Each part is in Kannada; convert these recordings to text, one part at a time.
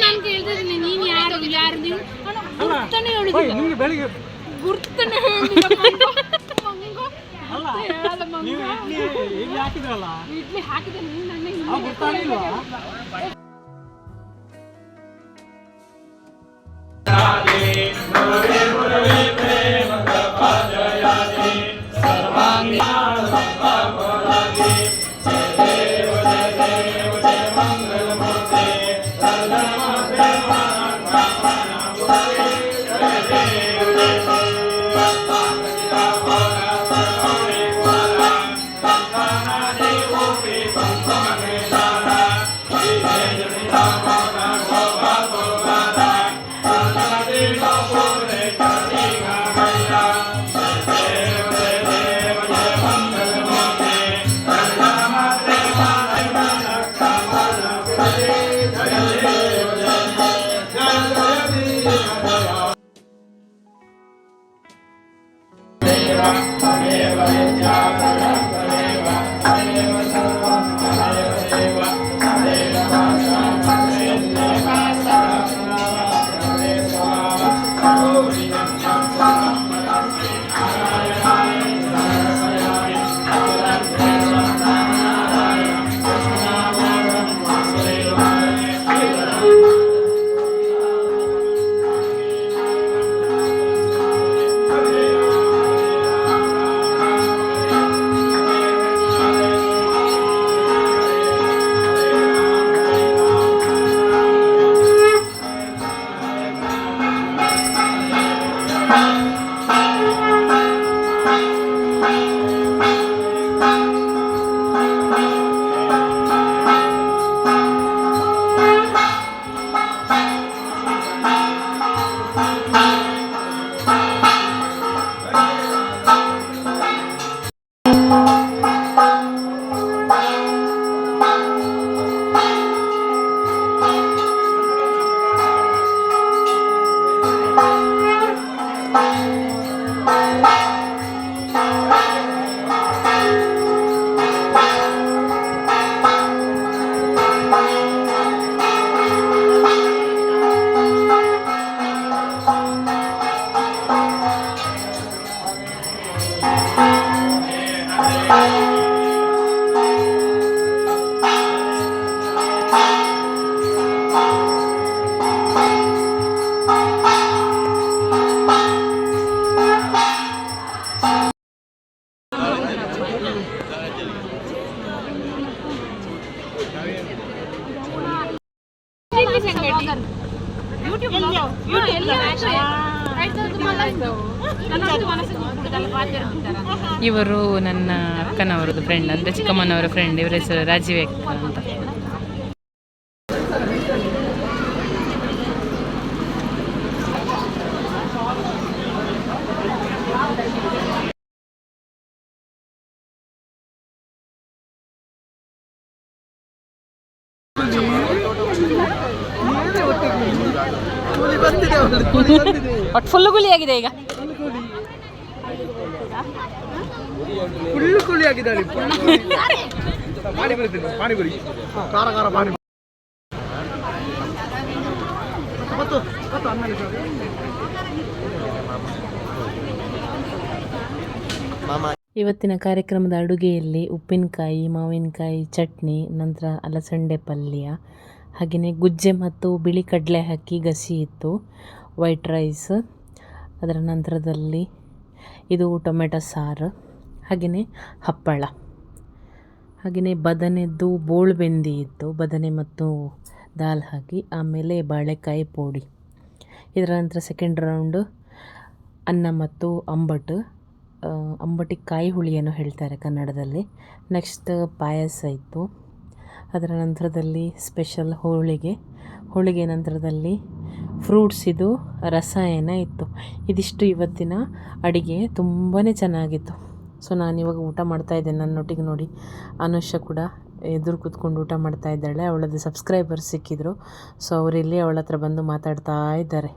ನಾನು ಕೇಳ್ತಿದ್ದೀನಿ ನೀನು ಯಾರು ನೀವು ಗುರ್ತನೆ ಹೇಳುದಿಲ್ಲ ನಿಮಗೆ ಬೆಳಿಗ್ಗೆ ಗುರ್ತನೆ ಇಡ್ಲಿ ಹಾಕಿದ್ರಲ್ಲ ಇಡ್ಲಿ ಹಾಕಿದ್ರೆ ನೀವು ನನ್ನ ಗೊತ್ತಾಗಿಲ್ವಾ ಇವರು ನನ್ನ ಅಕ್ಕನವರದ್ದು ಫ್ರೆಂಡ್, ಅಂದರೆ ಚಿಕ್ಕಮ್ಮನವರ ಫ್ರೆಂಡ್. ಇವರ ಹೆಸರು ರಾಜೀವ್ ಅಕ್ಕ ಅಂತ. ಒಟ್ಟು ಫುಲ್ಲು ಗುಳಿಯಾಗಿದೆ ಈಗ. ಫುಲ್ಲು ಕುಳಿ ಆಗಿದ್ದಾಳೆ. ಪಾನಿಪುರಿ ಖಾರ ಖಾರ ಪಾನಿಪುರಿ. ಇವತ್ತಿನ ಕಾರ್ಯಕ್ರಮದ ಅಡುಗೆಯಲ್ಲಿ ಉಪ್ಪಿನಕಾಯಿ, ಮಾವಿನಕಾಯಿ ಚಟ್ನಿ, ನಂತರ ಅಲಸಂಡೆ ಪಲ್ಯ, ಹಾಗೆಯೇ ಗುಜ್ಜೆ ಮತ್ತು ಬಿಳಿ ಕಡಲೆ ಹಾಕಿ ಗಸಿ ಇತ್ತು, ವೈಟ್ ರೈಸ್, ಅದರ ನಂತರದಲ್ಲಿ ಇದು ಟೊಮೆಟೊ ಸಾರು, ಹಾಗೆಯೇ ಹಪ್ಪಳ, ಹಾಗೆಯೇ ಬದನೆದ್ದು ಬೋಳು ಬೆಂದಿ ಇತ್ತು, ಬದನೆ ಮತ್ತು ದಾಲ್ ಹಾಕಿ, ಆಮೇಲೆ ಬಾಳೆಕಾಯಿ ಪೋಡಿ. ಇದರ ನಂತರ ಸೆಕೆಂಡ್ ರೌಂಡು ಅನ್ನ ಮತ್ತು ಅಂಬಟ್ಟು, ಅಂಬಟ್ಟಿಗೆ ಕಾಯಿ ಹುಳಿಯನ್ನು ಹೇಳ್ತಾರೆ ಕನ್ನಡದಲ್ಲಿ. ನೆಕ್ಸ್ಟ್ ಪಾಯಸ ಇತ್ತು. ಅದರ ನಂತರದಲ್ಲಿ ಸ್ಪೆಷಲ್ ಹೋಳಿಗೆ ನಂತರದಲ್ಲಿ ಫ್ರೂಟ್ಸ್, ಇದು ರಸಾಯನ ಇತ್ತು. ಇದಿಷ್ಟು ಇವತ್ತಿನ ಅಡಿಗೆ. ತುಂಬಾ ಚೆನ್ನಾಗಿತ್ತು. ಸೊ ನಾನಿವಾಗ ಊಟ ಮಾಡ್ತಾಯಿದ್ದೇನೆ. ನನ್ನೊಟ್ಟಿಗೆ ನೋಡಿ ಅನುಷ ಕೂಡ ಎದುರು ಕೂತ್ಕೊಂಡು ಊಟ ಮಾಡ್ತಾ ಇದ್ದಾಳೆ. ಅವಳದ್ದು ಸಬ್ಸ್ಕ್ರೈಬರ್ಸ್ ಸಿಕ್ಕಿದ್ರು. ಸೊ ಅವರಿಲ್ಲಿ ಅವಳ ಹತ್ರ ಬಂದು ಮಾತಾಡ್ತಾ ಇದ್ದಾರೆ.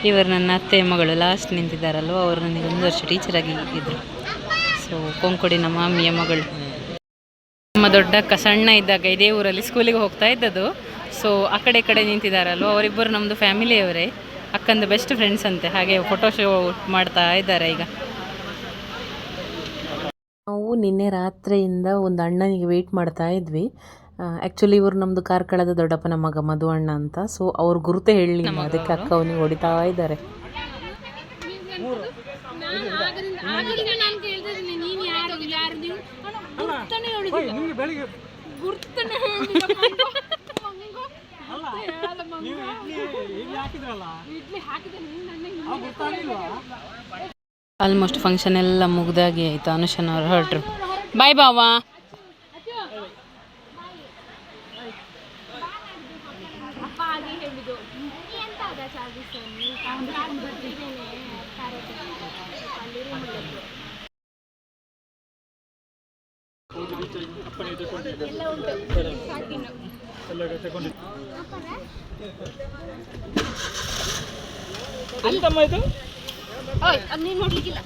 ಇವರು ನನ್ನ ಅತ್ತೆ ಮಗಳು ಲಾಸ್ಟ್ ನಿಂತಿದ್ದಾರಲ್ವ, ಅವರು ನನಗೆ 1 ವರ್ಷ ಟೀಚರಾಗಿ ಇದ್ದರು. ಸೊ ಕೊಂಕೊಡಿನ ಮಾಮಿಯ ಮಗಳು. ನಮ್ಮ ದೊಡ್ಡಕ್ಕ ಸಣ್ಣ ಇದ್ದಾಗ ಇದೇ ಊರಲ್ಲಿ ಸ್ಕೂಲಿಗೆ ಹೋಗ್ತಾ ಇದ್ದದ್ದು. ಸೊ ಆ ಕಡೆ ಈ ಕಡೆ ನಿಂತಿದ್ದಾರಲ್ವ, ಅವರಿಬ್ಬರು ನಮ್ಮದು ಫ್ಯಾಮಿಲಿಯವರೇ, ಅಕ್ಕಂದು ಬೆಸ್ಟ್ ಫ್ರೆಂಡ್ಸ್ ಅಂತೆ. ಹಾಗೆ ಫೋಟೋ ಶೂಟ್ ಮಾಡ್ತಾ ಇದ್ದಾರೆ ಈಗ. ನಾವು ನಿನ್ನೆ ರಾತ್ರಿಯಿಂದ ಒಂದು ಅಣ್ಣನಿಗೆ ವೆಯ್ಟ್ ಮಾಡ್ತಾ ಇದ್ವಿ. ಆ್ಯಕ್ಚುಲಿ ಇವರು ನಮ್ಮದು ಕಾರ್ಕಳದ ದೊಡ್ಡಪ್ಪನ ಮಗ ಮಧು ಅಣ್ಣ ಅಂತ. ಸೊ ಅವ್ರ ಗುರುತೆ ಹೇಳಲಿಲ್ಲ, ಅದಕ್ಕೆ ಅಕ್ಕ ಅವನಿಗೆ ಹೊಡಿತಾ ಇದ್ದಾರೆ. ಆಲ್ಮೋಸ್ಟ್ ಫಂಕ್ಷನ್ ಎಲ್ಲ ಮುಗ್ದಾಗಿ ಆಯಿತು. ಅನುಷನವ್ರು ಹೊರಟ್ರು. ಬಾಯ್ ಬಾವಾ. ನೀನು ನೋಡ್ಲಿಕ್ಕಿಲ್ಲ.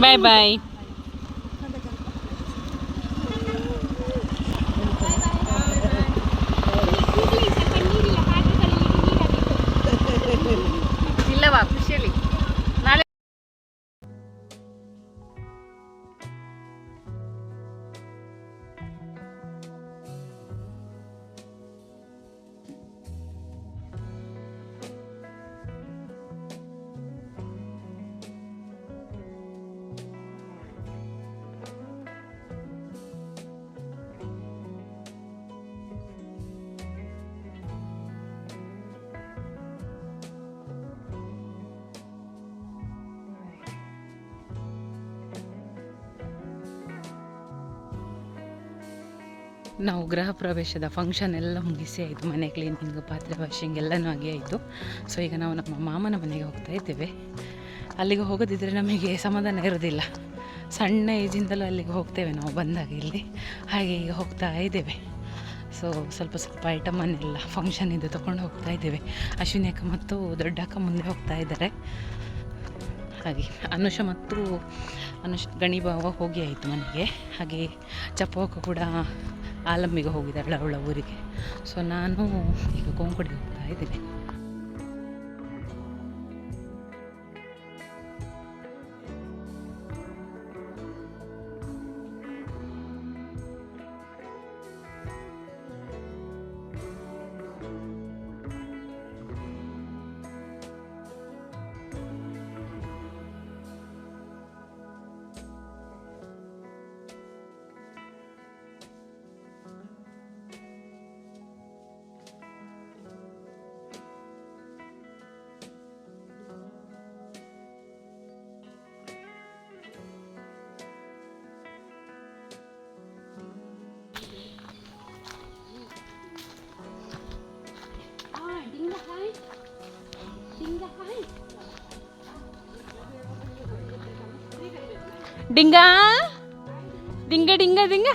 ಬಾಯ್ ಬಾಯ್. ಇಲ್ಲವಾ ಖುಷಿಯಲ್ಲಿ ನಾಳೆ ನಾವು ಗೃಹ ಪ್ರವೇಶದ ಫಂಕ್ಷನ್ ಎಲ್ಲ ಮುಗಿಸಿ ಆಯಿತು. ಮನೆ ಕ್ಲೀನಿಂಗ್, ಪಾತ್ರೆ ವಾಷಿಂಗ್ ಎಲ್ಲನೂ ಆಗಿ ಆಯಿತು. ಸೊ ಈಗ ನಾವು ನಮ್ಮ ಮಾಮನ ಮನೆಗೆ ಹೋಗ್ತಾ ಇದ್ದೇವೆ. ಅಲ್ಲಿಗೆ ಹೋಗೋದಿದ್ದರೆ ನಮಗೆ ಸಮಾಧಾನ ಇರೋದಿಲ್ಲ. ಸಣ್ಣ ಏಜಿಂದಲೂ ಅಲ್ಲಿಗೆ ಹೋಗ್ತೇವೆ ನಾವು ಬಂದಾಗ ಇಲ್ಲಿ. ಹಾಗೆ ಈಗ ಹೋಗ್ತಾ ಇದ್ದೇವೆ. ಸೊ ಸ್ವಲ್ಪ ಐಟಮನ್ನೆಲ್ಲ ಫಂಕ್ಷನ್ ಇದು ತೊಗೊಂಡು ಹೋಗ್ತಾ ಇದ್ದೇವೆ. ಅಶ್ವಿನಿ ಅಕ್ಕ ಮತ್ತು ದೊಡ್ಡ ಅಕ್ಕ ಮುಂದೆ ಹೋಗ್ತಾ ಇದ್ದಾರೆ. ಹಾಗೆ ಅನುಷ ಮತ್ತು ಗಣಿಭಾವ ಹೋಗಿ ಆಯಿತು ಮನೆಗೆ. ಹಾಗೆ ಚಪ್ಪಕ್ಕ ಕೂಡ ಆಲಮ್ಮಿಗೆ ಹೋಗಿದ್ದಾಳೆ ಅವಳ ಊರಿಗೆ. ಸೊ ನಾನು ಈಗ ಕೊಂಕೊಡಿಗೆ ಹೋಗ್ತಾ ಇದ್ದೀನಿ. ಡಿಂಗ ಡಿಂಗ ಡಿಂಗ ಡಿಂಗ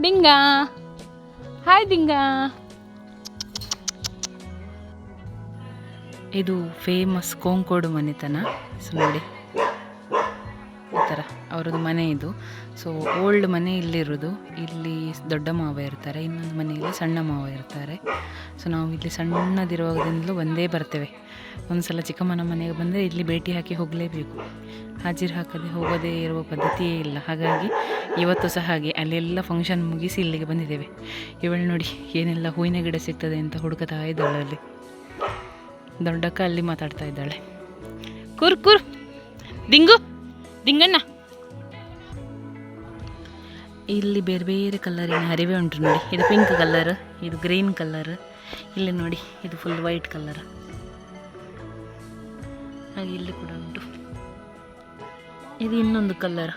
ಡಿಂಗ ಹಾಯ್ ಡಿಂಗ. ಇದು ಫೇಮಸ್ ಕೊಂಕೋಡು ಮನೆತನ. ಸೊ ನೋಡಿ ಈ ಥರ ಅವರದ್ದು ಮನೆ ಇದು. ಸೊ ಓಲ್ಡ್ ಮನೆ ಇಲ್ಲಿರೋದು. ಇಲ್ಲಿ ದೊಡ್ಡ ಮಾವ ಇರ್ತಾರೆ, ಇನ್ನೊಂದು ಮನೆಯಲ್ಲಿ ಸಣ್ಣ ಮಾವ ಇರ್ತಾರೆ. ಸೊ ನಾವು ಇಲ್ಲಿ ಸಣ್ಣದಿರುವಾಗದಿಂದಲೂ ಬಂದೇ ಬರ್ತೇವೆ. ಒಂದು ಸಲ ಚಿಕ್ಕಮ್ಮನ ಮನೆಗೆ ಬಂದರೆ ಇಲ್ಲಿ ಭೇಟಿ ಹಾಕಿ ಹೋಗಲೇಬೇಕು. ಹಾಜಿರು ಹಾಕದೆ ಹೋಗೋದೇ ಇರುವ ಪದ್ಧತಿಯೇ ಇಲ್ಲ. ಹಾಗಾಗಿ ಇವತ್ತು ಸಹ ಹಾಗೆ ಅಲ್ಲೆಲ್ಲ ಫಂಕ್ಷನ್ ಮುಗಿಸಿ ಇಲ್ಲಿಗೆ ಬಂದಿದ್ದೇವೆ. ಇವಳು ನೋಡಿ ಏನೆಲ್ಲ ಹೂವಿನ ಗಿಡ ಸಿಗ್ತದೆ ಅಂತ ಹುಡುಕತಾ ಇದ್ದಾಳೆ. ಅಲ್ಲಿ ದೊಡ್ಡಕ್ಕ ಅಲ್ಲಿ ಮಾತಾಡ್ತಾ ಇದ್ದಾಳೆ. ಕುರ್ ಕುರ್ ದಿಂಗು ದಿಂಗಣ್ಣ. ಇಲ್ಲಿ ಬೇರೆ ಬೇರೆ ಕಲರಿನ ಹರಿವೆ ಉಂಟು ನೋಡಿ. ಇದು ಪಿಂಕ್ ಕಲರ್, ಇದು ಗ್ರೀನ್ ಕಲರ್, ಇಲ್ಲಿ ನೋಡಿ ಇದು ಫುಲ್ ವೈಟ್ ಕಲರ್. ಹಾಗೆ ಇಲ್ಲಿ ಕೂಡ ಉಂಟು. ಇದು ಇನ್ನೊಂದು ಕಲರ್,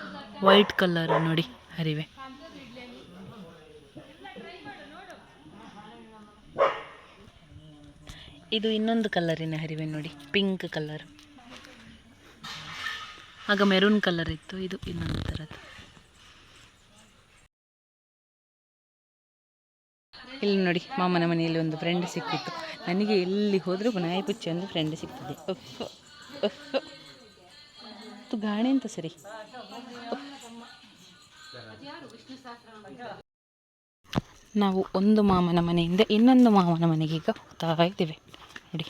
ವೈಟ್ ಕಲರ್ ನೋಡಿ ಹರಿವೆ. ಇದು ಇನ್ನೊಂದು ಕಲರಿನ ಹರಿವೆ ನೋಡಿ, ಪಿಂಕ್ ಕಲರ್. ಆಗ ಮೆರೂನ್ ಕಲರ್ ಇತ್ತು, ಇದು ಇನ್ನೊಂದು ಥರದ್ದು. ಇಲ್ಲಿ ನೋಡಿ, ಮಾಮನ ಮನೆಯಲ್ಲಿ ಒಂದು ಫ್ರೆಂಡ್ ಸಿಕ್ಕಿತ್ತು. ನನಗೆ ಎಲ್ಲಿ ಹೋದರೂ ನಾಯಿ ಪುಚ್ಚಿ ಒಂದು ಫ್ರೆಂಡ್ ಸಿಗ್ತದೆ. ತು ಗಾಣೆ ಅಂತ ಸರಿ. ನಾವು ಒಂದು ಮಾಮನ ಮನೆಯಿಂದ ಇನ್ನೊಂದು ಮಾಮನ ಮನೆಗೆ ಈಗ ಹೋಗ್ತಾ ಇದ್ದೇವೆ. ನೋಡಿ,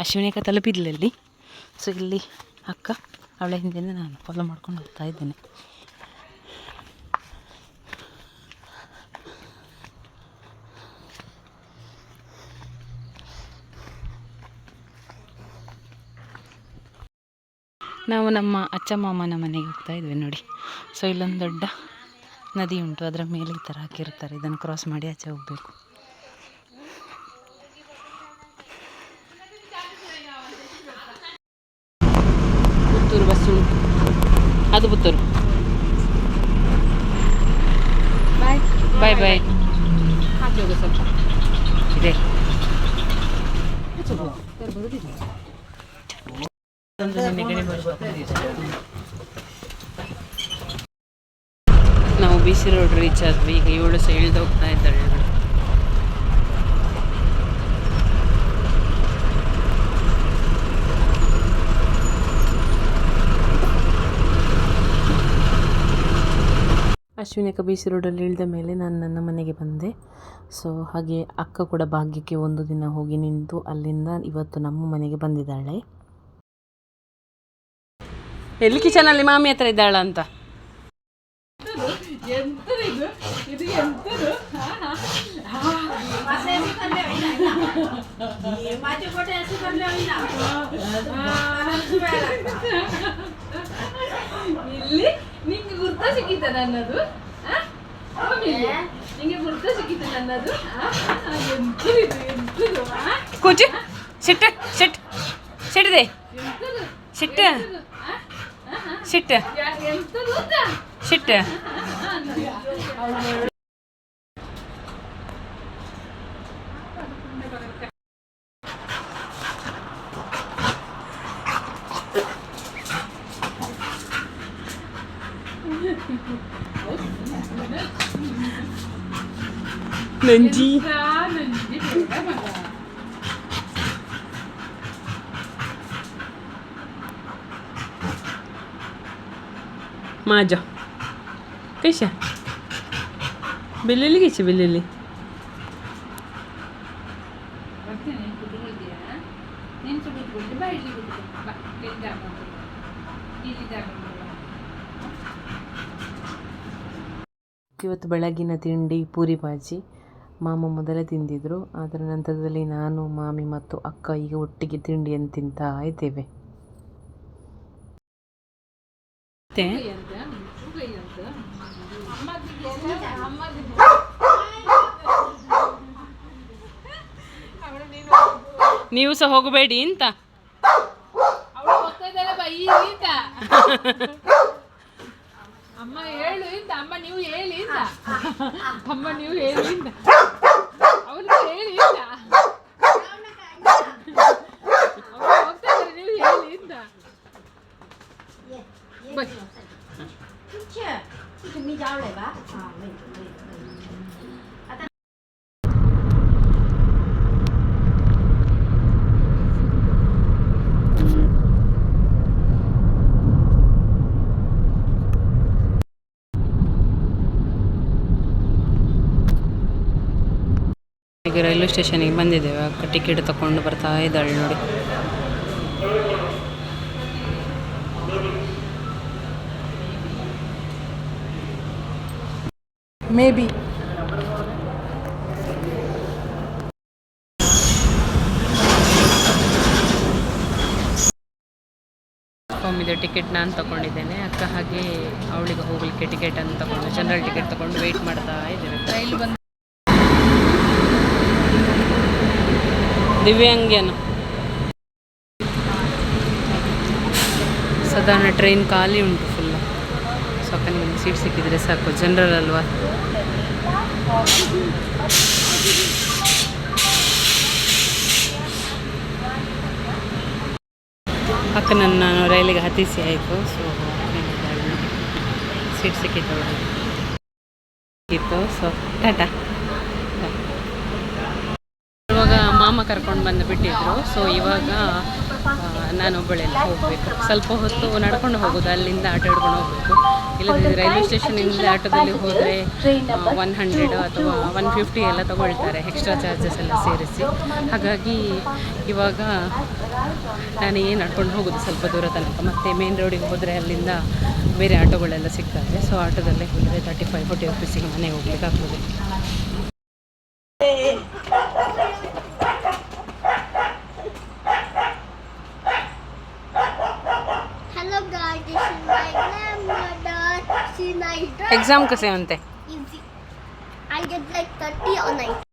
ಅಶ್ವಿನಿಕ ತಲುಪಿದ್ಲಲ್ಲಿ. ಸೊ ಇಲ್ಲಿ ಅಕ್ಕ, ಅವಳ ಹಿಂದೆಯಿಂದ ನಾನು ಫಾಲೋ ಮಾಡ್ಕೊಂಡು ಹೋಗ್ತಾ ಇದ್ದೇನೆ. ನಾವು ನಮ್ಮ ಅಚ್ಚ ಮಾಮನ ಮನೆಗೆ ಹೋಗ್ತಾ ಇದ್ವಿ ನೋಡಿ. ಸೊ ಇಲ್ಲೊಂದು ದೊಡ್ಡ ನದಿ ಉಂಟು, ಅದರ ಮೇಲೆ ಈ ಥರ ಹಾಕಿರ್ತಾರೆ. ಇದನ್ನು ಕ್ರಾಸ್ ಮಾಡಿ ಆಚೆ ಹೋಗಬೇಕು. ಪುತ್ತೂರು ಬಸ್ಸು, ಅದು ಪುತ್ತೂರು. ಬಾಯ್ ಬಾಯ್ ಬಾಯ್. ಹಾಕಿ ಹೋಗು ಸ್ವಲ್ಪ ಇದೆ. ನಾವು BC ರೋಡ್ ರೀಚ್ ಆದ್ವಿ. ಈಗ ಇವಳು ಸಹ ಇಳ್ದು ಹೋಗ್ತಾ ಇದ್ದಾಳೆ. ಅಶ್ವಿನಿಕ BC ರೋಡಲ್ಲಿ ಇಳಿದ ಮೇಲೆ ನಾನು ನನ್ನ ಮನೆಗೆ ಬಂದೆ. ಸೊ ಹಾಗೆ ಅಕ್ಕ ಕೂಡ ಭಾಗ್ಯಕ್ಕೆ ಒಂದು ದಿನ ಹೋಗಿ ನಿಂತು ಅಲ್ಲಿಂದ ಇವತ್ತು ನಮ್ಮ ಮನೆಗೆ ಬಂದಿದ್ದಾಳೆ. ಎಲ್ಲಿ ಕಿಚನಲ್ಲಿ ಮಾಮಿ ಹತ್ರ ಇದ್ದಾಳ ಅಂತ. ಇಲ್ಲಿ ನಿಂಗೆ ಗುರ್ತ ಸಿಕ್ಕಿತ ನನ್ನದು, ನಿಂಗೆ ಗುರ್ತ ಸಿಕ್ಕಿತ ನನ್ನದು. ಕೂಚು ಸಿಟ್ಟು ಸಿಟ್ಟು ಸಿಟ್ಟಿದೆ ಸಿಟ್ಟು ಸಿಟ್ಟು ಸಿಟ್ಟು. ನಂಜಿ माझा कैसा बिल्ली कैसे बिल्ली ಇವತ್ತು ಬೆಳಗಿನ ತಿಂಡಿ ಪೂರಿ ಭಾಜಿ. ಮಾಮ ಮೊದಲೇ ತಿಂದಿದ್ರು, ಅದರ ನಂತರದಲ್ಲಿ ನಾನು, ಮಾಮಿ ಮತ್ತು ಅಕ್ಕ ಈಗ ಒಟ್ಟಿಗೆ ತಿಂಡಿಯನ್ನು ತಿಂತಾ ಇದ್ದೇವೆ. ನೀವು ಸಹ ಹೋಗಬೇಡಿ ಅಂತ ಅಮ್ಮ ಹೇಳು ಇಂತ, ಅಮ್ಮ ನೀವು ಹೇಳಿ ಇಂತ, ಅಮ್ಮ ನೀವು ಹೇಳಿ ಇಂತ, ಅವನು ಹೇಳಿ ಇಂತ, ಹೋಗ್ತಾ ಇದ್ದಾರೆ ನೀವು ಹೇಳಿ ಇಂತ. ಈಗ ರೈಲ್ವೆ ಸ್ಟೇಷನಿಗೆ ಬಂದಿದ್ದೇವೆ. ಅಕ್ಕ ಟಿಕೆಟ್ ತಗೊಂಡು ಬರ್ತಾ ಇದ್ದಾಳೆ ನೋಡಿ. ಮೇ ಬಿ ಒಮ್ಮಿದೆ ಟಿಕೆಟ್ ನಾನು ತಗೊಂಡಿದ್ದೇನೆ. ಅಕ್ಕ ಹಾಗೆ ಅವಳಿಗೆ ಹೋಗಲಿಕ್ಕೆ ಟಿಕೆಟನ್ನು ತಗೊಂಡು, ಜನರಲ್ ಟಿಕೆಟ್ ತಗೊಂಡು ವೆಯ್ಟ್ ಮಾಡ್ತಾ ಇದ್ದೇವೆ. ರೈಲು ಬಂದು ದಿವ್ಯಾಂಗ್ಯನು ಸಾಧಾರಣ ಟ್ರೈನ್ ಖಾಲಿ ಉಂಟು ಫುಲ್. ಸೊ ಅಕ್ಕನಿಗೆ ಸೀಟ್ ಸಿಕ್ಕಿದ್ರೆ ಸಾಕು, ಜನರಲ್ ಅಲ್ವಾ. ಅಕ್ಕನನ್ನು ರೈಲಿಗೆ ಹತ್ತಿಸಿ ಆಯಿತು. ಸೊ ಸೀಟ್ ಸಿಕ್ಕಿತ್ತು ಸೊ ಟಾಟಾ. ಇವಾಗ ಮಾಮ ಕರ್ಕೊಂಡು ಬಂದು ಬಿಟ್ಟಿದ್ರು. ಸೊ ಇವಾಗ ನಾನೊಬ್ಬಳೆಲ್ಲ ಹೋಗಬೇಕು. ಸ್ವಲ್ಪ ಹೊತ್ತು ನಡ್ಕೊಂಡು ಹೋಗೋದು, ಅಲ್ಲಿಂದ ಆಟೋ ಹಿಡ್ಕೊಂಡು ಹೋಗಬೇಕು. ಇಲ್ಲದಿದ್ದರೆ ರೈಲ್ವೆ ಸ್ಟೇಷನಿಂದ ಆಟೋದಲ್ಲಿ ಹೋದರೆ 100 ಅಥವಾ 150 ಎಲ್ಲ ತಗೊಳ್ತಾರೆ, ಎಕ್ಸ್ಟ್ರಾ ಚಾರ್ಜಸ್ ಎಲ್ಲ ಸೇರಿಸಿ. ಹಾಗಾಗಿ ಇವಾಗ ನಾನೇ ನಡ್ಕೊಂಡು ಹೋಗೋದು ಸ್ವಲ್ಪ ದೂರ ತನಕ. ಮತ್ತು ಮೇನ್ ರೋಡಿಗೆ ಹೋದರೆ ಅಲ್ಲಿಂದ ಬೇರೆ ಆಟೋಗಳೆಲ್ಲ ಸಿಗ್ತದೆ. ಸೊ ಆಟೋದಲ್ಲೇ ಹೋದರೆ 35-40 ರುಪೀಸಿಗೆ ಮನೆಗೆ ಹೋಗ್ಲಿಕ್ಕಾಗ್ತದೆ. Hello guys, this is my grandmother. She's my daughter. Exam कसे म्हणते? Easy. I get like 30 or 90.